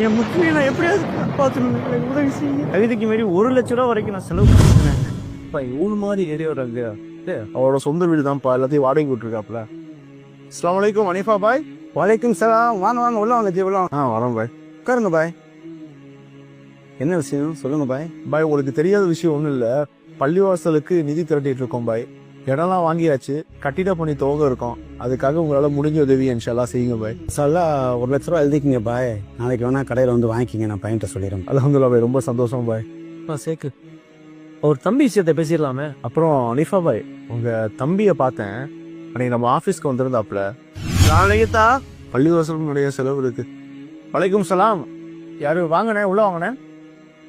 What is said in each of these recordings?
என் முக்கிய நான் எப்படியாவது காப்பாற்றணும், எனக்கு உதவி செய்யுங்க. தகுதிக்கு மீறி 1,00,000 ரூபா வரைக்கும் நான் செலவு பண்ணிட்டேன். இவனு மாதிரி ஏரியா அவரோட சொந்த வீடு தான்ப்பா, எல்லாத்தையும் வாடகை விட்டுருக்காப்ல. அஸ்ஸலாமு அலைக்கும் அனிஃபா பாய். வலைக்கும் சலாம். வாங்க வாங்க, உள்ள வாங்க ஜீவலாம். வரோம் பாய். உட்காருங்க பாய். என்ன விஷயம் சொல்லுங்க பாய். பாய், உங்களுக்கு தெரியாத விஷயம் ஒன்றும் இல்லை. பள்ளிவாசலுக்கு நிதி திரட்டிட்டு இருக்கோம் பாய். இடம்லாம் வாங்கியாச்சு, கட்டிட பணி துவங்க இருக்கோம். அதுக்காக உங்களால் முடிஞ்ச உதவி இன்ஷால்லா செய்யுங்க பாய். சாலா 1,00,000 எழுதிக்கிங்க பாய். நாளைக்கு வேணா கடையில் வந்து வாங்கிக்கிங்க, நான் பையன்கிட்ட சொல்லிடுறேன். அல்ஹம்துலில்லாஹ் பாய், ரொம்ப சந்தோஷம் பாய். சேர்க்கு ஒரு தம்பி விஷயத்தை பேசிடலாமே. அப்புறம் அனிஃபா பாய், உங்கள் தம்பியை பார்த்தேன் அன்னைக்கு நம்ம ஆஃபீஸ்க்கு வந்திருந்தாப்புல. நாளைக்குதா பள்ளிவாசலுடைய செலவு இருக்கு. வலைக்கும் சலாம். யாரு வாங்கண்ணே, உள்ள வாங்கண்ணே,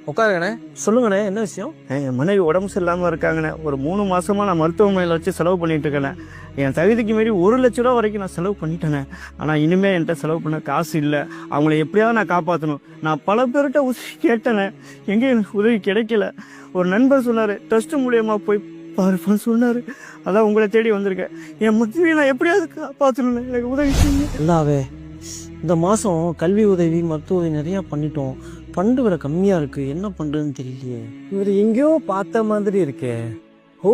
உட்காருங்கண்ணே. சொல்லுங்கண்ணே, என்ன விஷயம்? என் மனைவி உடம்பு சரியில்லாமல் இருக்காங்கண்ணே. ஒரு 3 மாசமா நான் மருத்துவமனையில் வச்சு செலவு பண்ணிட்டு இருக்கேண்ணே. என் தகுதிக்கு மீறி 1,00,000 ரூபா வரைக்கும் நான் செலவு பண்ணிட்டேனே. ஆனால் இனிமேல் என்கிட்ட செலவு பண்ண காசு இல்லை. அவங்கள எப்படியாவது நான் காப்பாற்றணும். நான் பல பேர்கிட்ட உதவி கேட்டேனே, எங்கேயும் எனக்கு உதவி கிடைக்கல. ஒரு நண்பர் சொன்னார், ட்ரஸ்ட் மூலியமா போய் பாருப்பான்னு சொன்னார். அதான் உங்களை தேடி வந்திருக்கேன். என் முத்தியை நான் எப்படியாவது காப்பாற்றணும், எனக்கு உதவி செய்யுங்க. இல்லாவே இந்த மாதம் கல்வி உதவி மருத்துவ உதவி நிறையா பண்ணிட்டோம். ஃபண்டு வேற கம்மியாக இருக்குது, என்ன பண்ணுறதுன்னு தெரியலையே. இவர் எங்கேயோ பார்த்த மாதிரி இருக்கே. ஓ,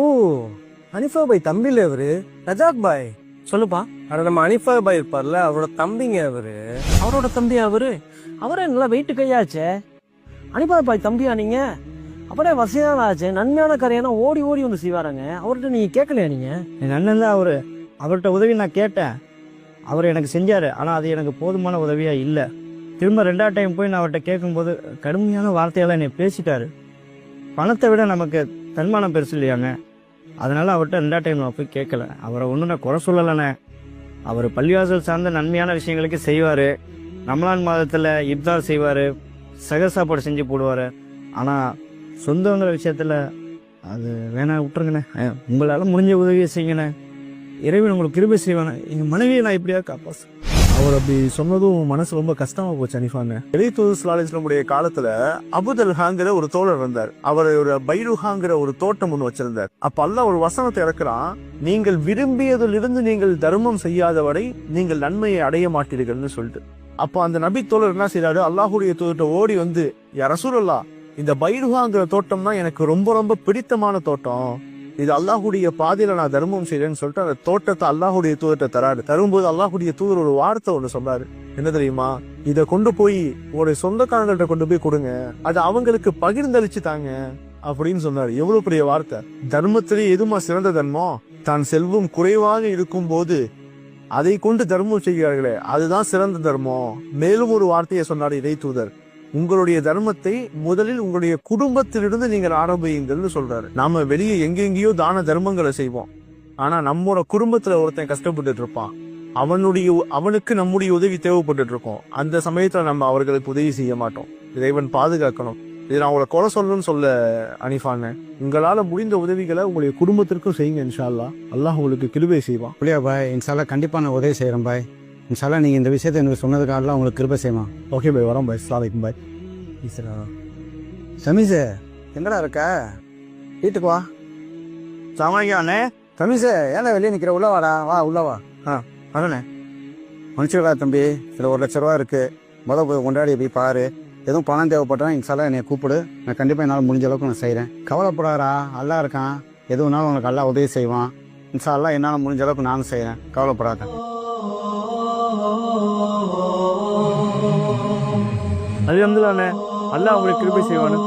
அனிஃபா பாய் தம்பில இவரு ரஜாக் பாய். சொல்லுப்பா. அட நம்ம அனிஃபா பாய் இருப்பார்ல, அவரோட தம்பிங்க அவரு. அவரோட தம்பியா அவரே நல்லா வெயிட்டு கையாச்சே. அனிபா பாய் தம்பியா நீங்க? அப்படியே வசதியான ஆச்சு, நன்மையான கரையான ஓடி ஓடி வந்து செய்வாராங்க. அவர்கிட்ட நீங்கள் கேட்கலையா நீங்கள்? என் அண்ணன் தான் அவரு. அவர்கிட்ட உதவி நான் கேட்டேன், அவர் எனக்கு செஞ்சார். ஆனால் அது எனக்கு போதுமான உதவியாக இல்லை. திரும்ப 2வது டைம் போய் நான் அவர்கிட்ட கேட்கும்போது கடுமையான வார்த்தையெல்லாம் என்னை பேசிட்டாரு. பணத்தை விட நமக்கு தன்மானம் பெருசு இல்லையாங்க. அதனால் அவர்கிட்ட 2வது டைம் நான் போய் கேட்கல. அவரை ஒன்றும் நான் குறை சொல்லலைண்ணே. அவர் பள்ளிவாசல் சார்ந்த நன்மையான விஷயங்களுக்கு செய்வார். ரமலான் மாதத்தில் இப்தார் செய்வார், சக சாப்பாடு செஞ்சு போடுவார். ஆனால் சொந்தங்கிற விஷயத்தில் அது வேணா விட்டுருங்கண்ணே. உங்களால் முடிஞ்ச உதவியை செய்யுங்கண்ணே. இறைவன் உங்களுக்கு கிருபை செய்வானே. எங்கள் மனைவியை நான் இப்படியா காப்பாசு. அவர் அப்படி சொன்னதும் மனசு ரொம்ப கஷ்டமா போச்சு அனிஃபாங்க. இறைத்தூதர் காலத்துல அபுதல்ஹாங்கிற ஒரு தோழர் இருந்தார். அவர் ஒரு பைருஹாங்கிற ஒரு தோட்டம் ஒன்று வச்சிருந்தார். அப்ப அல்லாஹ் ஒரு வசனத்தை இறக்குறான், நீங்கள் விரும்பியதிலிருந்து நீங்கள் தர்மம் செய்யாத வரை நீங்கள் நன்மையை அடைய மாட்டீர்கள்னு சொல்லிட்டு. அப்போ அந்த நபி தோழர் என்ன செய்யறாரு, அல்லாஹுடைய தூதர்கிட்ட ஓடி வந்து, யா ரசூலல்லாஹ், இந்த பைருஹாங்கிற தோட்டம் தான் எனக்கு ரொம்ப ரொம்ப பிடித்தமான தோட்டம். இது அல்லாஹுடைய பாதையில நான் தர்மம் செய்யறேன்னு சொல்லிட்டு அந்த தோட்டத்தை அல்லாஹுடைய தூதர்கிட்ட தராரு. தரும்போது அல்லாஹுடைய தூதர் ஒரு வார்த்தை ஒண்ணு சொல்றாரு. என்ன தெரியுமா? இத கொண்டு போய் ஒரு சொந்தக்காரங்கள்ட்ட கொண்டு போய் கொடுங்க, அது அவங்களுக்கு பகிர்ந்தளிச்சு தாங்க அப்படின்னு சொன்னாரு. எவ்வளவு பெரிய வார்த்தை! தர்மத்திலே எதுமா சிறந்த தர்மம்? தான் செல்வம் குறைவாக இருக்கும் போது அதை கொண்டு தர்மம் செய்கிறார்களே, அதுதான் சிறந்த தர்மம். மேலும் ஒரு வார்த்தையை சொன்னார் இறை தூதர், உங்களுடைய தர்மத்தை முதலில் உங்களுடைய குடும்பத்திலிருந்து நீங்கள் ஆரம்பியுங்கள்னு சொல்றாரு. நாம வெளியே எங்கெங்கேயோ தான தர்மங்களை செய்வோம், ஆனா நம்மளோட குடும்பத்துல ஒருத்தன் கஷ்டப்பட்டுட்டு இருப்பான், அவனுக்கு நம்முடைய உதவி தேவைப்பட்டு இருக்கோம். அந்த சமயத்துல நம்ம அவர்களுக்கு உதவி செய்ய மாட்டோம். இறைவன் பாதுகாக்கணும். இது நான் உங்களை குறை சொல்லணும்னு சொல்ல அனிஃபாங்க. உங்களால முடிந்த உதவிகளை உங்களுடைய குடும்பத்திற்கும் செய்யுங்க. இன்ஷா அல்லாஹ் அல்லாஹ் உங்களுக்கு கிருபை செய்வான். அப்படியா பாய்? இன்ஷால்லா கண்டிப்பா நான் உதவி செய்கிறேன் பாய். இன்ஷால்லா நீங்கள் இந்த விஷயத்தை எனக்கு சொன்னதுக்காக உங்களுக்கு கிருபை செய்வான். ஓகே பாய், வரோம் பாய். அஸ்ஸலாமு அலைக்கும் பாய். சமீஸே எங்கடா இருக்க? வீட்டுக்கு வா. சாமானியாண்ணே. சமீஸே ஏன்னா வெளியே நிற்கிற? உள்ள வாடா, வா உள்ள வா. வரண்ணே. மனுஷங்களா தம்பி, இதில் 1,00,000 இருக்கு. போய் கொண்டாடி போய் பாரு. எதுவும் பணம் தேவைப்பட்டா இன்ஷால்லா என்னை கூப்பிடு, நான் கண்டிப்பாக என்னால் முடிஞ்ச அளவுக்கு நான் செய்கிறேன். கவலைப்படாதா, அல்லா இருக்கான். எதுவும்னாலும் உனக்கு அல்லா உதவி செய்வான். இன்ஷால்லா என்னால் முடிஞ்ச அளவுக்கு நானும் செய்கிறேன், கவலைப்படாத. அல்ஹம்துலில்லாஹ், அல்லாஹ் உங்களுக்கு கிருபை செய்வானு.